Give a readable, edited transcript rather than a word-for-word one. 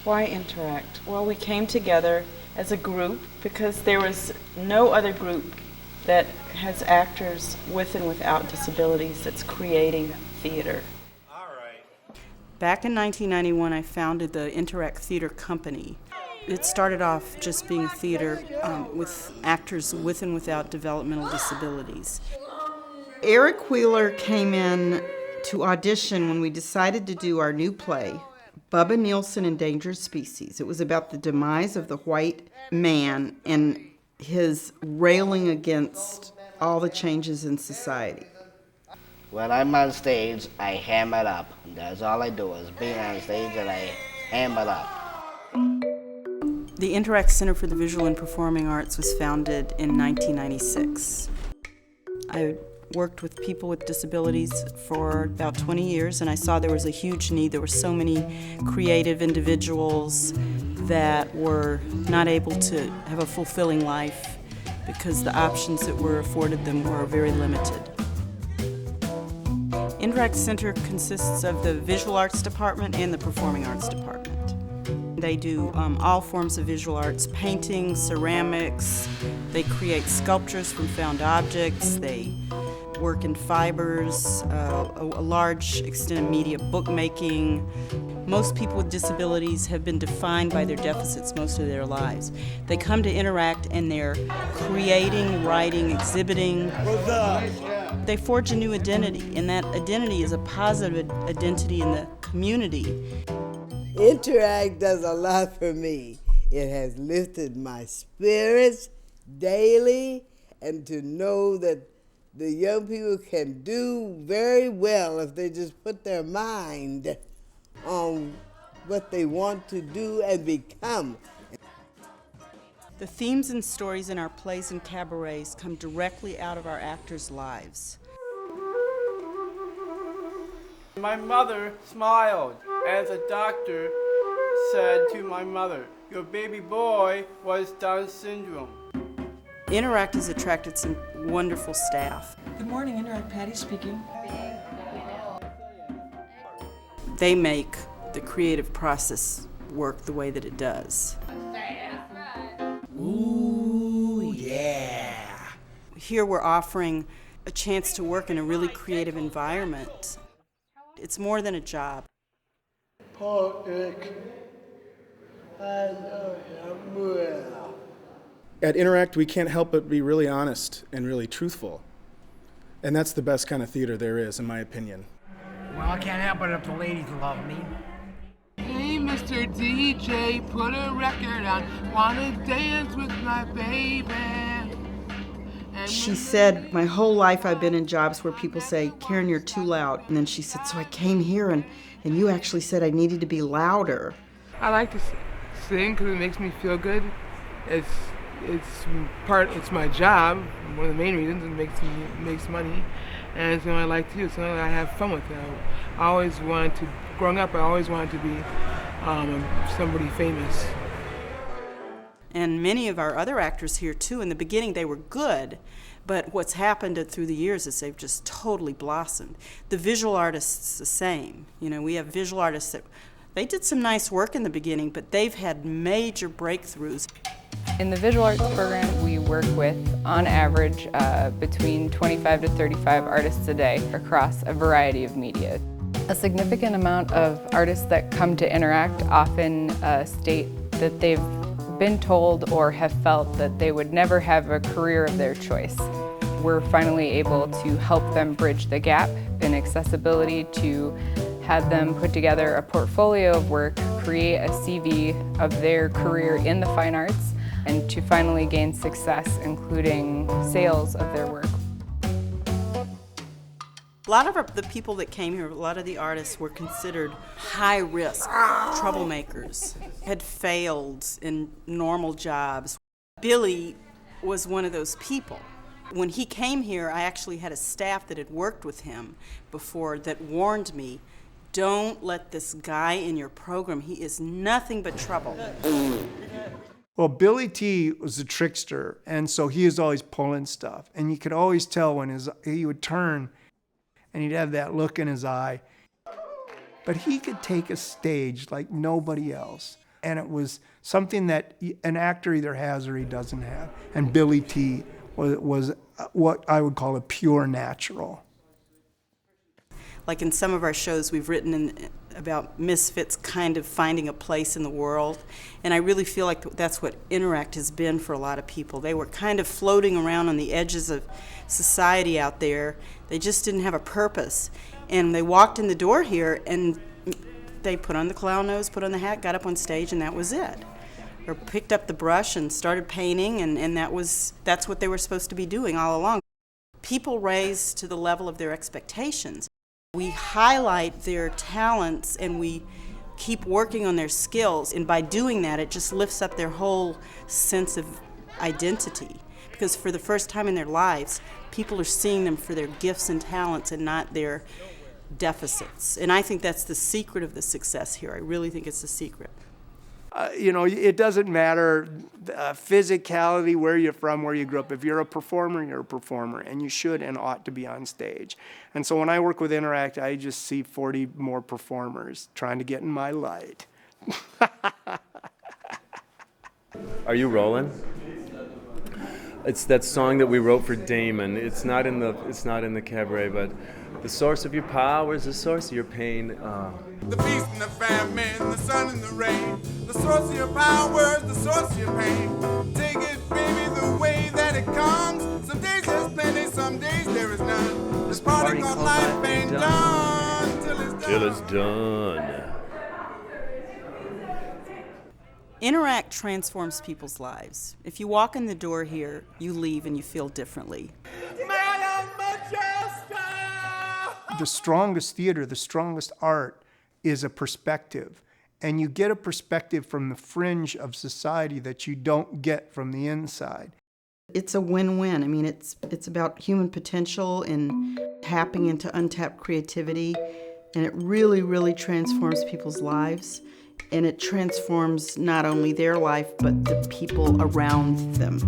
Why Interact? Well, we came together as a group because there was no other group that has actors with and without disabilities that's creating theater. Back in 1991, I founded the Interact Theater Company. It started off just being theater with actors with and without developmental disabilities. Eric Wheeler came in to audition when we decided to do our new play, Bubba Nielsen, Endangered Species. It was about the demise of the white man and his railing against all the changes in society. When I'm on stage, I ham it up. That's all I do is being on stage and I ham it up. The Interact Center for the Visual and Performing Arts was founded in 1996. I worked with people with disabilities for about 20 years, and I saw there was a huge need. There were so many creative individuals that were not able to have a fulfilling life because the options that were afforded them were very limited. Interact Center consists of the Visual Arts Department and the Performing Arts Department. They do all forms of visual arts, painting, ceramics. They create sculptures from found objects. They work in fibers, a large extent of media bookmaking. Most people with disabilities have been defined by their deficits most of their lives. They come to Interact and they're creating, writing, exhibiting. They forge a new identity, and that identity is a positive identity in the community. Interact does a lot for me. It has lifted my spirits daily, and to know that the young people can do very well if they just put their mind on what they want to do and become. The themes and stories in our plays and cabarets come directly out of our actors' lives. My mother smiled as a doctor said to my mother, "Your baby boy was Down syndrome." Interact has attracted some wonderful staff. Good morning, Interact. Patty speaking. They make the creative process work the way that it does. Ooh, yeah. Here we're offering a chance to work in a really creative environment. It's more than a job. Patrick, I love him well. At Interact, we can't help but be really honest and really truthful. And that's the best kind of theater there is, in my opinion. Well, I can't help it if the ladies love me. Hey, Mr. DJ, put a record on. Wanna dance with my baby. She said, my whole life I've been in jobs where people say, Karen, you're too loud. And then she said, so I came here and you actually said I needed to be louder. I like to sing because it makes me feel good. It's my job. One of the main reasons it makes money, and it's what I like to do. So I have fun with it. I always wanted to. Growing up, I always wanted to be somebody famous. And many of our other actors here too. In the beginning, they were good, but what's happened through the years is they've just totally blossomed. The visual artists, the same. You know, we have visual artists that they did some nice work in the beginning, but they've had major breakthroughs. In the visual arts program, we work with, on average, between 25 to 35 artists a day across a variety of media. A significant amount of artists that come to Interact often state that they've been told or have felt that they would never have a career of their choice. We're finally able to help them bridge the gap in accessibility, to have them put together a portfolio of work, create a CV of their career in the fine arts, and to finally gain success, including sales of their work. A lot of the people that came here, a lot of the artists were considered high-risk troublemakers, had failed in normal jobs. Billy was one of those people. When he came here, I actually had a staff that had worked with him before that warned me, don't let this guy in your program. He is nothing but trouble. Well, Billy T was a trickster, and so he was always pulling stuff. And you could always tell when he would turn and he'd have that look in his eye. But he could take a stage like nobody else. And it was something that an actor either has or he doesn't have. And Billy T was what I would call a pure natural. Like in some of our shows, we've written about misfits kind of finding a place in the world. And I really feel like that's what Interact has been for a lot of people. They were kind of floating around on the edges of society out there. They just didn't have a purpose. And they walked in the door here and they put on the clown nose, put on the hat, got up on stage, and that was it. Or picked up the brush and started painting, and that's what they were supposed to be doing all along. People raise to the level of their expectations. We highlight their talents and we keep working on their skills, and by doing that, it just lifts up their whole sense of identity. Because for the first time in their lives, people are seeing them for their gifts and talents and not their deficits. And I think that's the secret of the success here. I really think it's the secret. It doesn't matter physicality, where you're from, where you grew up. If you're a performer, you're a performer, and you should and ought to be on stage. And so when I work with Interact, I just see 40 more performers trying to get in my light. Are you rolling? It's that song that we wrote for Damon. It's not in the cabaret, but the source of your power is the source of your pain. The feast and the famine, the sun and the rain. The source of your power is the source of your pain. Take it, baby, the way that it comes. Some days there's plenty, some days there is none. This party called life ain't done till it's done. Till it's done. Interact transforms people's lives. If you walk in the door here, you leave and you feel differently. The strongest theater, the strongest art is a perspective. And you get a perspective from the fringe of society that you don't get from the inside. It's a win-win. I mean, it's about human potential and tapping into untapped creativity. And it really, really transforms people's lives. And it transforms not only their life, but the people around them.